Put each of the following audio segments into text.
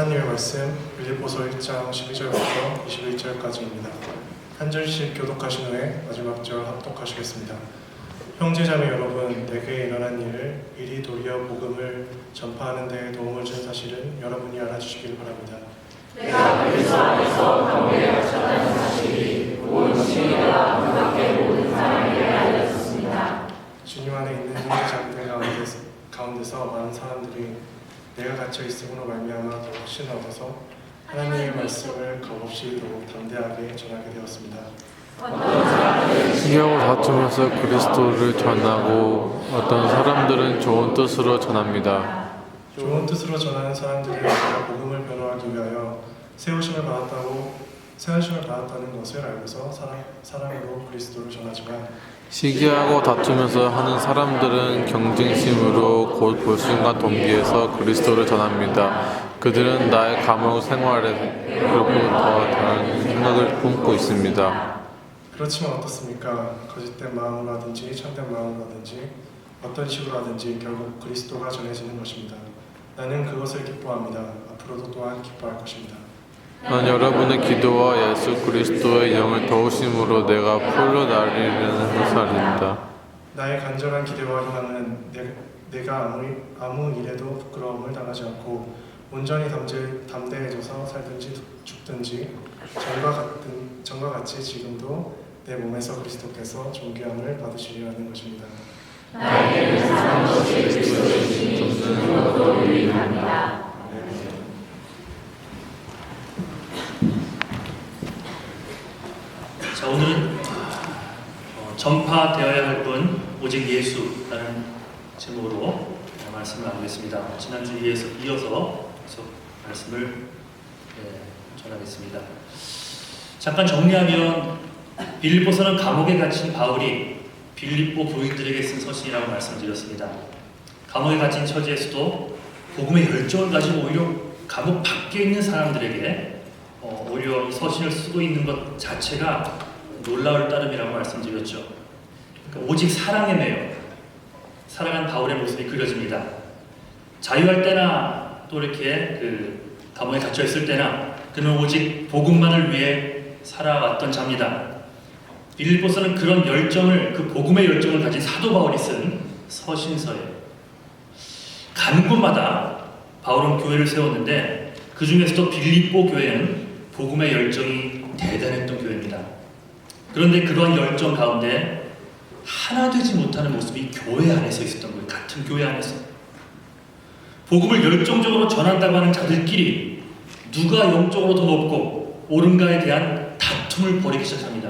하나님의 말씀 빌립보서 1장 12절부터 21절까지입니다. 한 절씩 교독하신 후에 마지막 절 합독하시겠습니다. 형제자매 여러분, 내게 일어난 일을 이리 도리어 복음을 전파하는 데 도움을 준 사실은 여러분이 알아주시길 바랍니다. 내가 그리스도 안에서 감옥에 갇혔다는 사실이 온 시위와 그 밖의 모든 사람에게 알려졌습니다. 주님 안에 있는 형제자매 가운데서 많은 사람들이 내가 갇혀 있음으로 말미암아 더 확신을 얻어서 하나님의 말씀을 겁없이 더욱 담대하게 전하게 되었습니다. 시기하고 다투면서 그리스도를 전하고 어떤 사람들은 좋은 뜻으로 전합니다. 좋은 뜻으로 전하는 사람들이 복음을 변호하기 위하여 세우심을 받았다는 것을 알고서 사랑으로 그리스도를 전하지만, 시기하고 다투면서 하는 사람들은 경쟁심으로 곧 불신과 동기에서 그리스도를 전합니다. 그들은 나의 감옥 생활에 그렇고 더 다른 생각을 품고 있습니다. 그렇지만 어떻습니까? 거짓된 마음으로 하든지 참된 마음으로 하든지 어떤 식으로 하든지 결국 그리스도가 전해지는 것입니다. 나는 그것을 기뻐합니다. 앞으로도 또한 기뻐할 것입니다. 난 여러분의 기도와 예수 그리스도의 영을 도우심으로 내가 풀로 날리는 회사입니다. 나의 간절한 기대와 희망은 내가 아무 일에도 부끄러움을 당하지 않고 온전히 담대해져서 살든지 죽든지 전과 같이 지금도 내 몸에서 그리스도께서 존귀함을 받으시리라는 것입니다. 나에게는 사는 것이 그리스도이시니 그것도 유익합니다. 자, 오늘은 전파되어야 할 분 오직 예수라는 제목으로 말씀을 나누겠습니다. 지난주에 이어서 계속 말씀을 전하겠습니다. 잠깐 정리하면 빌립보서는 감옥에 갇힌 바울이 빌립보 교인들에게 쓴 서신이라고 말씀드렸습니다. 감옥에 갇힌 처지에서도 복음의 열정을 가지고 오히려 감옥 밖에 있는 사람들에게 오히려 이 서신을 쓰고 있는 것 자체가 놀라울 따름이라고 말씀드렸죠. 그러니까 오직 사랑에 매여 사랑한 바울의 모습이 그려집니다. 자유할 때나 또 이렇게 감옥에 갇혀 있을 때나 그는 오직 복음만을 위해 살아왔던 자입니다. 빌립보서는 그런 열정을, 그 복음의 열정을 가진 사도 바울이 쓴 서신서예요. 간구마다 바울은 교회를 세웠는데 그 중에서도 빌립보 교회는 복음의 열정이 대단했던 교회입니다. 그런데 그러한 열정 가운데 하나 되지 못하는 모습이 교회 안에서 있었던 거예요. 같은 교회 안에서. 복음을 열정적으로 전한다고 하는 자들끼리 누가 영적으로 더 높고 옳은가에 대한 다툼을 벌이기 시작합니다.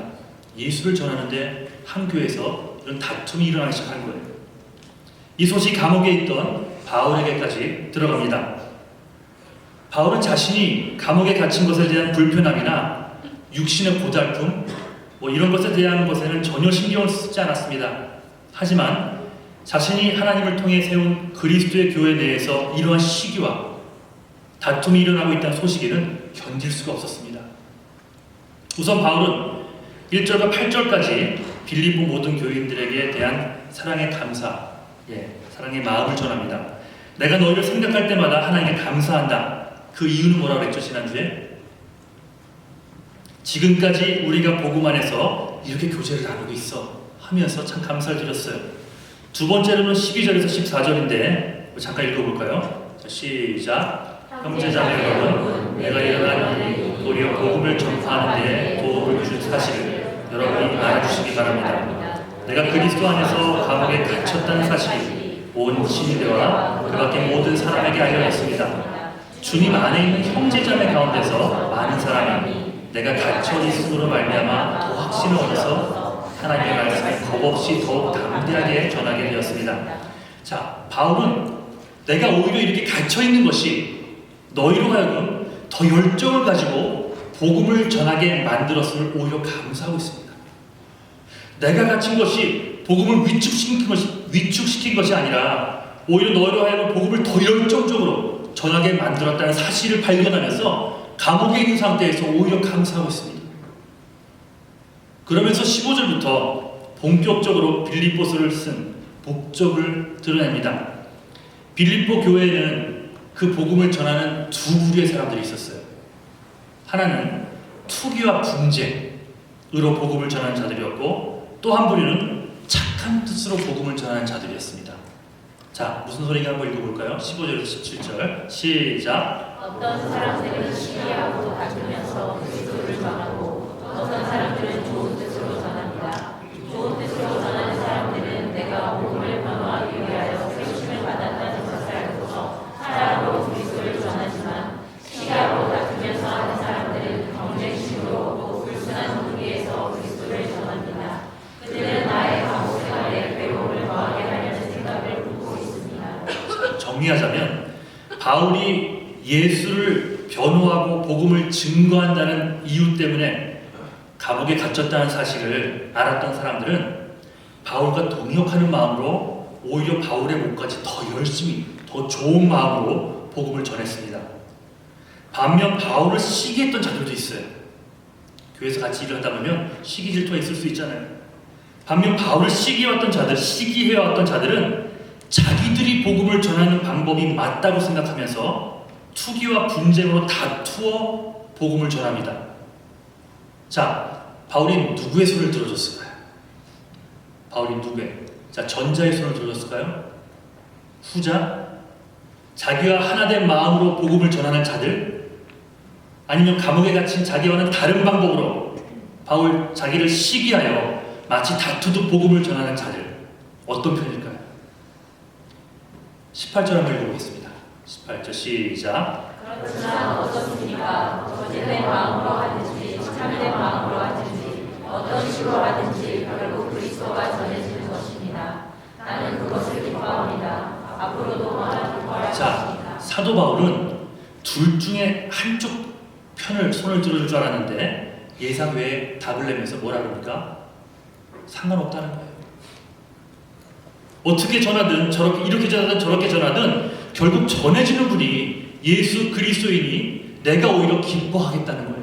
예수를 전하는데 한 교회에서 이런 다툼이 일어나기 시작한 거예요. 이 소식이 감옥에 있던 바울에게까지 들어갑니다. 바울은 자신이 감옥에 갇힌 것에 대한 불편함이나 육신의 고달픔 이런 것에 대한 것에는 전혀 신경을 쓰지 않았습니다. 하지만 자신이 하나님을 통해 세운 그리스도의 교회 내에서 이러한 시기와 다툼이 일어나고 있다는 소식에는 견딜 수가 없었습니다. 우선 바울은 1절과 8절까지 빌립보 모든 교인들에게 대한 사랑의 감사, 사랑의 마음을 전합니다. 내가 너희를 생각할 때마다 하나님께 감사한다. 그 이유는 뭐라고 그랬죠, 지난주에? 지금까지 우리가 복음 안에서 이렇게 교제를 나누고 있어 하면서 참 감사를 드렸어요. 두 번째로는 12절에서 14절인데 잠깐 읽어볼까요? 자, 시작. 형제자매 여러분, 내가 일어난 도리어 복음을 전파하는 데 도움을 준 사실을 여러분이 알아주시기 바랍니다. 내가 그리스도 안에서 감옥에 갇혔다는 사실이 온 시민대와 그 밖의 모든 사람에게 알려졌습니다. 주님 안에 있는 형제자매 가운데서 많은 사람이 내가 갇혀 있음으로 말미암아 더 확신을 얻어서 하나님의 말씀을 겁없이 더욱 담대하게 전하게 되었습니다. 자, 바울은 내가 오히려 이렇게 갇혀 있는 것이 너희로 하여금 더 열정을 가지고 복음을 전하게 만들었음을 오히려 감사하고 있습니다. 내가 갇힌 것이 복음을 위축시킨 것이 아니라 오히려 너희로 하여금 복음을 더 열정적으로 전하게 만들었다는 사실을 발견하면서 감옥에 있는 상태에서 오히려 감사하고 있습니다. 그러면서 15절부터 본격적으로 빌립보서를 쓴 목적을 드러냅니다. 빌립보 교회는 그 복음을 전하는 두 부류의 사람들이 있었어요. 하나는 투기와 분쟁으로 복음을 전하는 자들이었고, 또 한 부류는 착한 뜻으로 복음을 전하는 자들이었습니다. 자, 무슨 소리인가 한번 읽어볼까요? 15절에서 17절 시작. 어떤 사람들은 시기하고 다투면서 그리스도를 전하고 어떤 사람들은 좋은 뜻으로 전합니다. 좋은 뜻으로 전하는 사람들은 내가 복음을 변호하기 위하여 세우심을 받았다는 것을 알고서 사랑으로 그리스도를 전하지만, 시기하고 다투면서 하는 사람들은 경쟁심으로 또 불순한 분위기에서 그리스도를 전합니다. 그들은 나의 감옥 생활에 괴로움을 더하게 하려는 생각을 품고 있습니다. 정리하자면 바울이 예수를 변호하고 복음을 증거한다는 이유 때문에 감옥에 갇혔다는 사실을 알았던 사람들은 바울과 동역하는 마음으로 오히려 바울의 목까지 더 열심히, 더 좋은 마음으로 복음을 전했습니다. 반면 바울을 시기했던 자들도 있어요. 교회에서 같이 일을 하다 보면 시기 질투가 있을 수 있잖아요. 반면 바울을 시기해왔던 자들은 자기들이 복음을 전하는 방법이 맞다고 생각하면서 투기와 분쟁으로 다투어 복음을 전합니다. 자, 바울이 누구의 손을 들어줬을까요? 바울이 누구의? 자, 전자의 손을 들어줬을까요? 후자? 자기와 하나된 마음으로 복음을 전하는 자들? 아니면 감옥에 갇힌 자기와는 다른 방법으로 바울 자기를 시기하여 마치 다투듯 복음을 전하는 자들? 어떤 편일까요? 18절 한번 읽어보겠습니다. 18절 시작. 그렇지만 어떻습니까? 거짓된 마음으로 하든지 참된 마음으로 하든지 어떤 식으로 하든지 결국 그리스도가 전해지는 것입니다. 나는 그것을 기뻐합니다. 앞으로도 말하길 바랍니다. 자, 사도 바울은 둘 중에 한쪽 편을 손을 들어줄 줄 알았는데 예상 외에 답을 내면서 뭐라 그럽니까? 상관없다는 거예요. 어떻게 전하든 저렇게 이렇게 전하든 저렇게 전하든 결국 전해지는 분이 예수 그리스도이니 내가 오히려 기뻐하겠다는 거예요.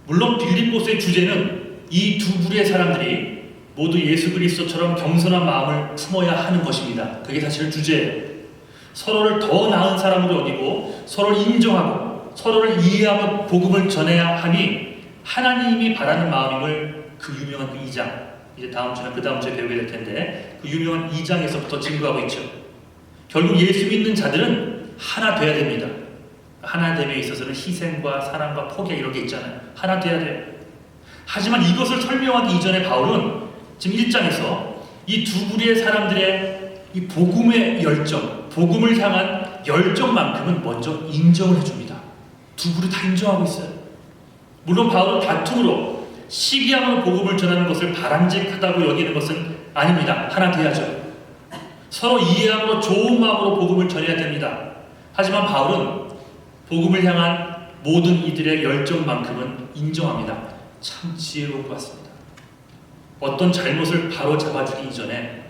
물론 빌립보서의 주제는 이 두 부류의 사람들이 모두 예수 그리스도처럼 겸손한 마음을 품어야 하는 것입니다. 그게 사실 주제예요. 서로를 더 나은 사람으로 여기고 서로를 인정하고 서로를 이해하며 복음을 전해야 하니 하나님이 바라는 마음임을 그 유명한 그 2장, 이제 다음 주나 그 다음 주에 배우게 될 텐데 그 유명한 2장에서부터 증거하고 있죠. 결국 예수 믿는 자들은 하나 돼야 됩니다. 하나 됨에 있어서는 희생과 사랑과 포기 이런 게 있잖아요. 하나 돼야 돼요. 하지만 이것을 설명하기 이전에 바울은 지금 1장에서 이 두 부류의 사람들의 이 복음의 열정, 복음을 향한 열정만큼은 먼저 인정을 해줍니다. 두 부류 다 인정하고 있어요. 물론 바울은 다툼으로 시기함으로 복음을 전하는 것을 바람직하다고 여기는 것은 아닙니다. 하나 돼야죠. 서로 이해함으로 좋은 마음으로 복음을 전해야 됩니다. 하지만 바울은 복음을 향한 모든 이들의 열정만큼은 인정합니다. 참 지혜로운 것 같습니다. 어떤 잘못을 바로 잡아주기 이전에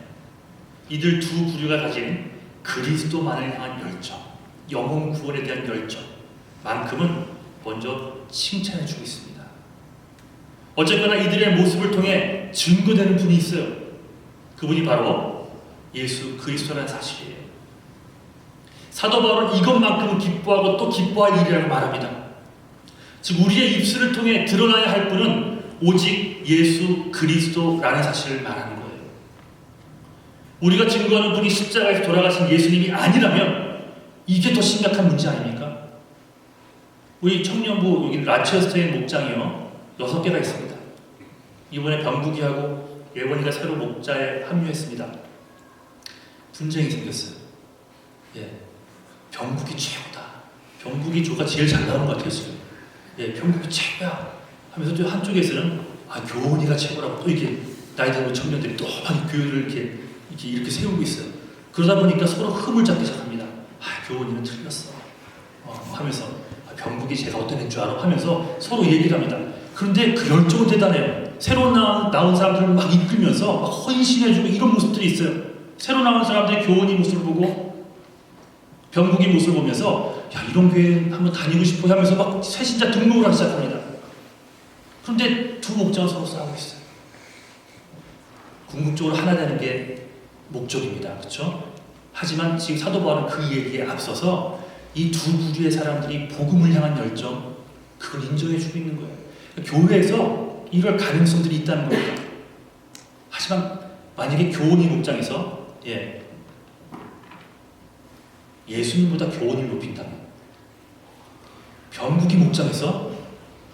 이들 두 부류가 가진 그리스도만을 향한 열정, 영혼 구원에 대한 열정만큼은 먼저 칭찬해주고 있습니다. 어쨌거나 이들의 모습을 통해 증거되는 분이 있어요. 그분이 바로 예수 그리스도라는 사실이에요. 사도 바울은 이것만큼은 기뻐하고 또 기뻐할 일이라고 말합니다. 즉 우리의 입술을 통해 드러나야 할 분은 오직 예수 그리스도라는 사실을 말하는 거예요. 우리가 증거하는 분이 십자가에서 돌아가신 예수님이 아니라면 이게 더 심각한 문제 아닙니까? 우리 청년부 여기 라체스터의 목장이요 6개가 있습니다. 이번에 병국이하고 예원이가 새로 목자에 합류했습니다. 분쟁이 생겼어요. 예, 병국이 최고다. 병국이 조가 제일 잘 나오는 것 같아요 지금. 예, 병국이 최고야 하면서 또 한쪽에서는 교원이가 최고라고 또 이렇게 나이 든 청년들이 또 많이 교회를 이렇게 세우고 있어요. 그러다 보니까 서로 흠을 잡기 시작합니다. 교원이는 틀렸어 하면서 병국이 제가 어떤 애인 줄 알아 하면서 서로 얘기를 합니다. 그런데 그 열정은 대단해요. 새로 나온 사람들을 막 이끌면서 막 헌신해주고 이런 모습들이 있어요. 새로 나온 사람들이 교원이 모습을 보고 병국이 모습을 보면서 야 이런 교회 한번 다니고 싶어 하면서 막 새신자 등록을 하기 시작합니다. 그런데 두 목장은 서로 싸우고 있어요. 궁극적으로 하나 되는 게 목적입니다. 그렇죠? 하지만 지금 사도 바울은 그 얘기에 앞서서 이 두 부류의 사람들이 복음을 향한 열정, 그걸 인정해주고 있는 거예요. 교회에서 이럴 가능성들이 있다는 겁니다. 하지만 만약에 교원이 목장에서 예수님보다 교원을 높인다면, 병국이 목장에서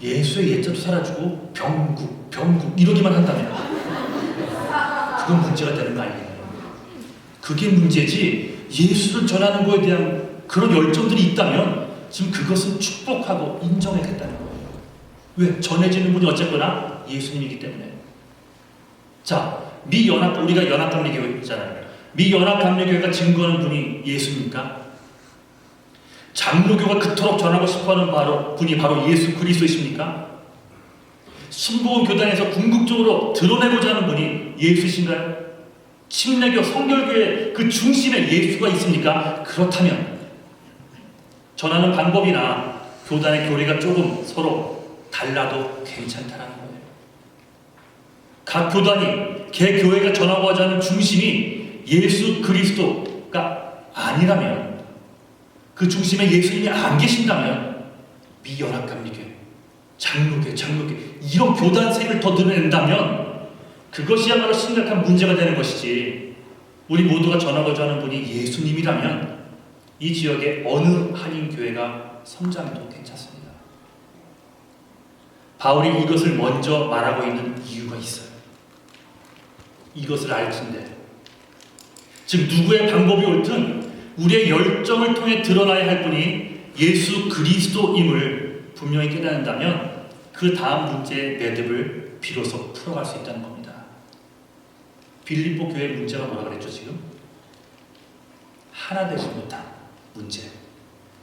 예수의 예자도 사라지고 병국 이러기만 한다면 그건 문제가 되는 거 아니에요. 그게 문제지, 예수를 전하는 거에 대한 그런 열정들이 있다면 지금 그것은 축복하고 인정해야겠다는 거예요. 왜? 전해지는 분이 어쨌거나 예수님이기 때문에. 자, 우리가 연합감리교회 있잖아요. 연합감리교회가 증거하는 분이 예수입니까? 장로교가 그토록 전하고 싶어하는 분이 바로 예수 그리스도이십니까? 신보원 교단에서 궁극적으로 드러내고자 하는 분이 예수이신가요? 침례교, 성결교회 그 중심에 예수가 있습니까? 그렇다면 전하는 방법이나 교단의 교리가 조금 서로 달라도 괜찮다는 거예요. 각 교단이, 개 교회가 전하고자 하는 중심이 예수 그리스도가 아니라면, 그 중심에 예수님이 안 계신다면 미연합감리교회, 장로교회 이런 교단색을 더 드러낸다면 그것이야말로 심각한 문제가 되는 것이지, 우리 모두가 전하고자 하는 분이 예수님이라면 이 지역의 어느 한인교회가 성장해도 괜찮습니다. 바울이 이것을 먼저 말하고 있는 이유가 있어요. 이것을 알텐데, 즉 누구의 방법이 옳든 우리의 열정을 통해 드러나야 할 분이 예수 그리스도임을 분명히 깨닫는다면 그 다음 문제의 매듭을 비로소 풀어갈 수 있다는 겁니다. 빌립보 교회 문제가 뭐라 그랬죠 지금? 하나 되지 못한 문제,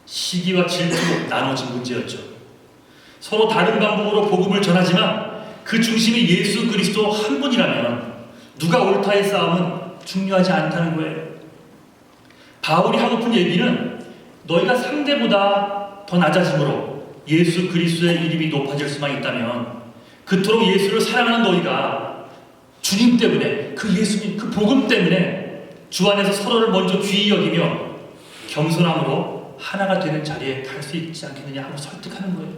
시기와 질투로 나눠진 문제였죠. 서로 다른 방법으로 복음을 전하지만 그 중심이 예수 그리스도 한 분이라면 누가 옳다의 싸움은 중요하지 않다는 거예요. 바울이 하고픈 얘기는 너희가 상대보다 더 낮아짐으로 예수 그리스도의 이름이 높아질 수만 있다면, 그토록 예수를 사랑하는 너희가 주님 때문에, 그 예수님, 그 복음 때문에 주 안에서 서로를 먼저 귀히 여기며 겸손함으로 하나가 되는 자리에 갈 수 있지 않겠느냐 하고 설득하는 거예요.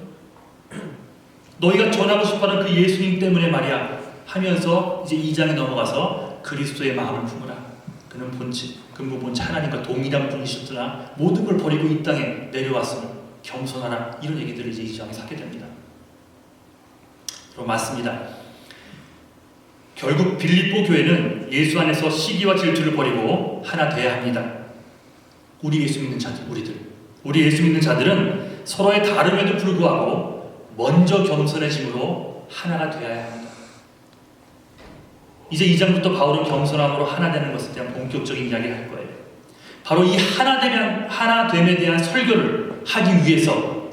너희가 전하고 싶어하는 그 예수님 때문에 말이야 하면서 이제 2장에 넘어가서 그리스도의 마음을 품으라. 그는 근무 본체 하나님과 동일한 분이셨으나 모든 걸 버리고 이 땅에 내려왔음을 겸손하라. 이런 얘기들을 이제 2장에서 하게 됩니다. 그럼 맞습니다. 결국 빌립보 교회는 예수 안에서 시기와 질투를 버리고 하나 돼야 합니다. 우리 예수 믿는 자들, 우리 예수 믿는 자들은 서로의 다름에도 불구하고 먼저 겸손해짐으로 하나가 되어야 합니다. 이제 2장부터 바울은 겸손함으로 하나 되는 것에 대한 본격적인 이야기를 할 거예요. 바로 이 하나됨에 대한 설교를 하기 위해서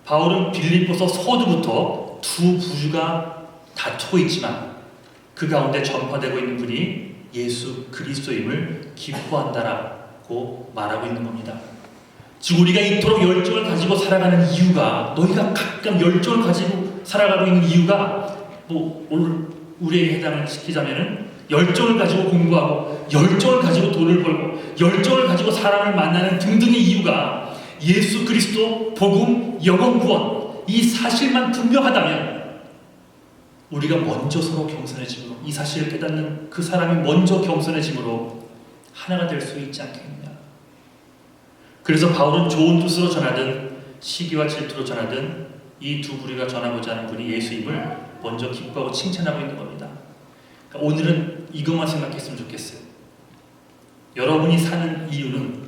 바울은 빌립보서 서두부터 두 부류가 다투고 있지만 그 가운데 전파되고 있는 분이 예수 그리스도임을 기뻐한다라고 말하고 있는 겁니다. 즉 우리가 이토록 열정을 가지고 살아가는 이유가, 너희가 각각 열정을 가지고 살아가고 있는 이유가 오늘 우리에게 해당을 시키자면은 열정을 가지고 공부하고, 열정을 가지고 돈을 벌고, 열정을 가지고 사람을 만나는 등등의 이유가 예수 그리스도, 복음, 영원 구원 이 사실만 분명하다면 우리가 먼저 서로 겸손해짐으로, 이 사실을 깨닫는 그 사람이 먼저 겸손해짐으로 하나가 될 수 있지 않겠느냐. 그래서 바울은 좋은 뜻으로 전하든 시기와 질투로 전하든 이 두 부류가 전하고자 하는 분이 예수임을 먼저 기뻐하고 칭찬하고 있는 겁니다. 그러니까 오늘은 이것만 생각했으면 좋겠어요. 여러분이 사는 이유는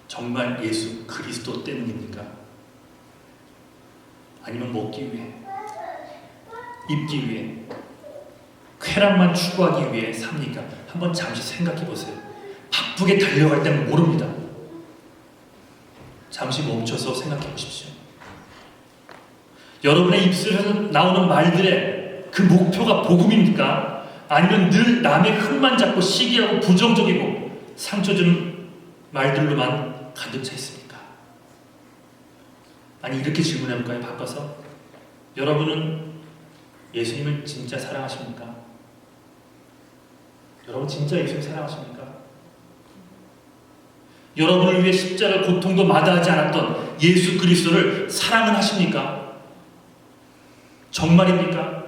정말 예수 그리스도 때문입니까? 아니면 먹기 위해, 입기 위해, 쾌락만 추구하기 위해 삽니까? 한번 잠시 생각해 보세요. 바쁘게 달려갈 때는 모릅니다. 잠시 멈춰서 생각해 보십시오. 여러분의 입술에서 나오는 말들의 그 목표가 복음입니까? 아니면 늘 남의 흠만 잡고 시기하고 부정적이고 상처 주는 말들로만 가득 차 있습니까? 아니 이렇게 질문해 볼까요? 바꿔서 여러분은 예수님을 진짜 사랑하십니까? 여러분 진짜 예수님 사랑하십니까? 여러분을 위해 십자가 고통도 마다하지 않았던 예수 그리스도를 사랑은 하십니까? 정말입니까?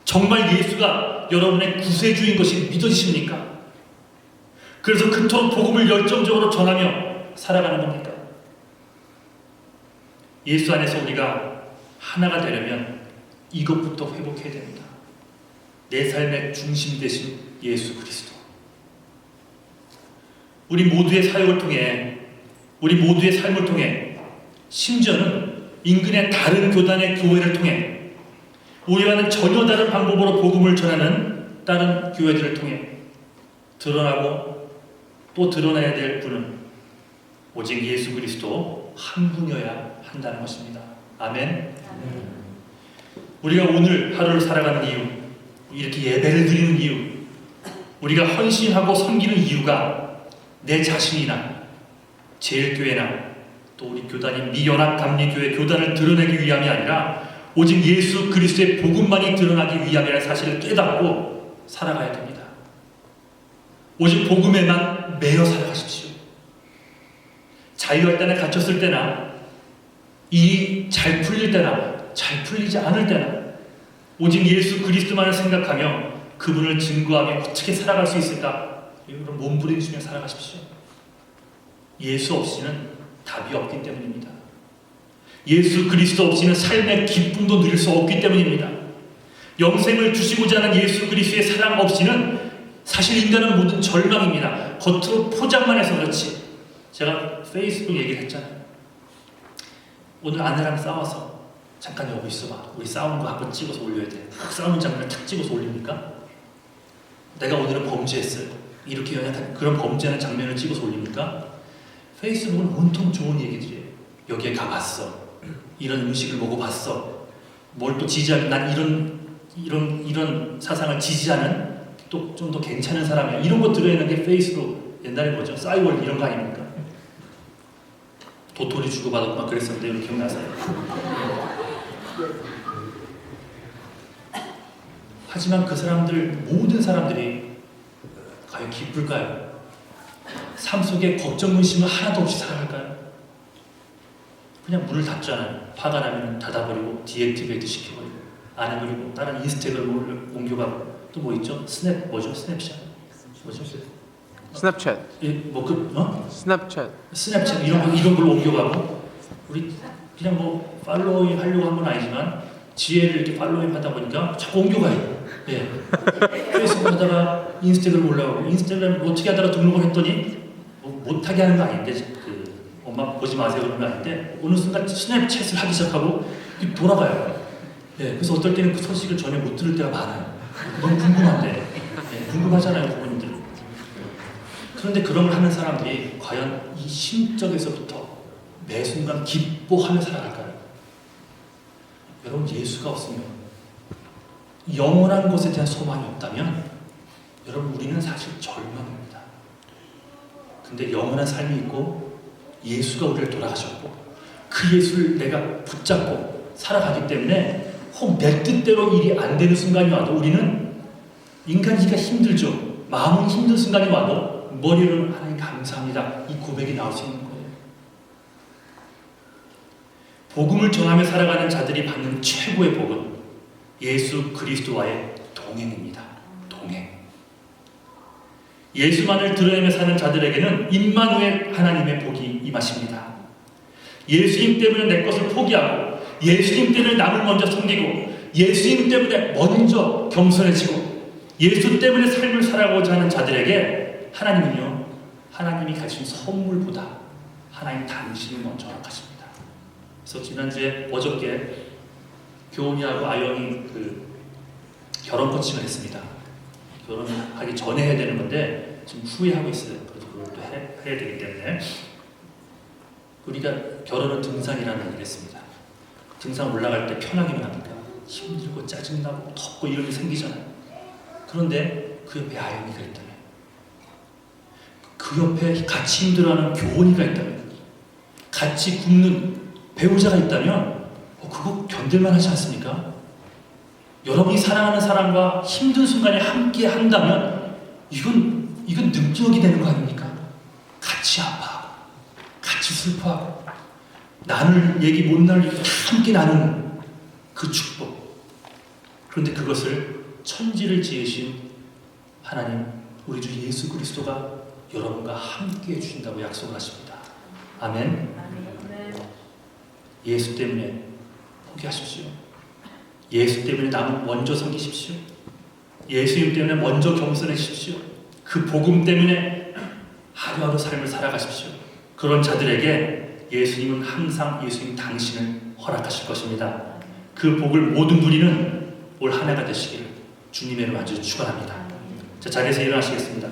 정말 예수가 여러분의 구세주인 것이 믿어지십니까? 그래서 그토록 복음을 열정적으로 전하며 살아가는 겁니까? 예수 안에서 우리가 하나가 되려면 이것부터 회복해야 됩니다. 내 삶의 중심 되신 예수 그리스도. 우리 모두의 사역을 통해, 우리 모두의 삶을 통해, 심지어는 인근의 다른 교단의 교회를 통해, 우리와는 전혀 다른 방법으로 복음을 전하는 다른 교회들을 통해 드러나고 또 드러나야 될 분은 오직 예수 그리스도 한 분이어야 한다는 것입니다. 아멘. 우리가 오늘 하루를 살아가는 이유, 이렇게 예배를 드리는 이유, 우리가 헌신하고 섬기는 이유가 내 자신이나 제일교회나 또 우리 교단인 미연합감리교회 교단을 드러내기 위함이 아니라 오직 예수 그리스도의 복음만이 드러나기 위함이라는 사실을 깨닫고 살아가야 됩니다. 오직 복음에만 매여 살아가십시오. 자유할 때나 갇혔을 때나 일이 잘 풀릴 때나 잘 풀리지 않을 때나 오직 예수 그리스도만을 생각하며 그분을 증거하며 어떻게 살아갈 수 있을까? 여러분 몸부림치며 살아가십시오. 예수 없이는 답이 없기 때문입니다. 예수 그리스도 없이는 삶의 기쁨도 누릴 수 없기 때문입니다. 영생을 주시고자 하는 예수 그리스도의 사랑 없이는 사실 인간은 모든 절망입니다. 겉으로 포장만 해서 그렇지. 제가 페이스북 얘기를 했잖아요. 오늘 아내랑 싸워서 잠깐 여기 있어봐. 우리 싸우는 거 한번 찍어서 올려야 돼. 싸우는 장면을 탁 찍어서 올립니까? 내가 오늘은 범죄했어요. 이렇게 연약한 그런 범죄하는 장면을 찍어서 올립니까? 페이스북은 온통 좋은 얘기들이에요. 여기에 가봤어. 이런 음식을 먹어봤어. 뭘 또 지지하는, 난 이런 사상을 지지하는 또 좀 더 괜찮은 사람이야. 이런 거 들어있는 게 페이스북. 옛날에 뭐죠? 싸이월 이런 거 아닙니까? 도토리 주고받았고 막 그랬었는데 이거 기억나세요? 하지만 그 사람들, 모든 사람들이 과연 기쁠까요? 삶 속에 걱정, 근심은 하나도 없이 살아갈까요? 그냥 문을 닫잖아요. 화가 나면 닫아버리고 디액티베이트 시켜버리고 안 해버리고 다른 인스타그램을 옮겨가고 또 뭐 있죠? 뭐죠? 스냅샷? 뭐죠? 스냅챗. 스냅챗. 스냅챗 이런 걸로 옮겨가고 우리 그냥 뭐 팔로잉 하려고 한 건 아니지만 지혜를 이렇게 팔로잉 하다 보니까 자꾸 옮겨가요. 예. 페이스북 하다가 인스타그램 올라오고 인스타그램 어떻게 하다가 등록을 했더니 뭐 못하게 하는 거 아닌데 그 엄마 보지 마세요 그런 거 아닌데 어느 순간 스냅챗을 하기 시작하고 돌아가요. 예. 그래서 어떨 때는 그 소식을 전혀 못 들을 때가 많아요. 너무 궁금한데 예. 궁금하잖아요 부모님들. 그런데 그런 걸 하는 사람들이 과연 이 심적에서부터 매 순간 기뻐하며 살아갈까요? 여러분 예수가 없으면 영원한 것에 대한 소망이 없다면 여러분 우리는 사실 절망입니다. 근데 영원한 삶이 있고 예수가 우리를 돌아가셨고 그 예수를 내가 붙잡고 살아가기 때문에 혹 내 뜻대로 일이 안 되는 순간이 와도 우리는 인간이기가 힘들죠. 마음은 힘든 순간이 와도 머리로는 하나님 감사합니다. 이 고백이 나올 수 있는 거예요. 복음을 전하며 살아가는 자들이 받는 최고의 복은 예수 그리스도와의 동행입니다. 동행. 예수만을 드러내며 사는 자들에게는 임마누엘 하나님의 복이 임하십니다. 예수님 때문에 내 것을 포기하고 예수님 때문에 남을 먼저 섬기고 예수님 때문에 먼저 겸손해지고 예수 때문에 삶을 살아가고자 하는 자들에게 하나님은요, 하나님이 가진 선물보다 하나님 당신을 먼저 허락하십니다. 그래서 지난주에 어저께 교훈이하고 아영이 그 결혼 코칭을 했습니다. 결혼하기 전에 해야 되는 건데 지금 후회하고 있어요. 그래서 그걸 또 해야 되기 때문에 우리가 결혼은 등산이라는 얘기를 했습니다. 등산 올라갈 때 편하기만 합니까? 힘들고 짜증나고 덥고 이런 게 생기잖아요. 그런데 그 옆에 아영이가 있다면, 그 옆에 같이 힘들어하는 교훈이가 있다면, 같이 굶는 배우자가 있다면 그거 견딜만 하지 않습니까? 여러분이 사랑하는 사람과 힘든 순간에 함께 한다면 이건 능력이 되는 거 아닙니까? 같이 같이 아파하고 같이 슬퍼하고 나눌 얘기 못 나눌 얘기 함께 나누는 그 축복. 그런데 그것을 천지를 지으신 하나님 우리 주 예수 그리스도가 여러분과 함께 해주신다고 약속을 하십니다. 아멘. 예수 때문에 포기하십시오. 예수 때문에 남을 먼저 섬기십시오. 예수님 때문에 먼저 겸손해지십시오. 그 복음 때문에 하루하루 삶을 살아가십시오. 그런 자들에게 예수님은 항상 예수님 당신을 허락하실 것입니다. 그 복을 모든 누리는 올 한 해가 되시기를 주님의 이름으로 아주 축원합니다. 자, 자리에서 일어나시겠습니다.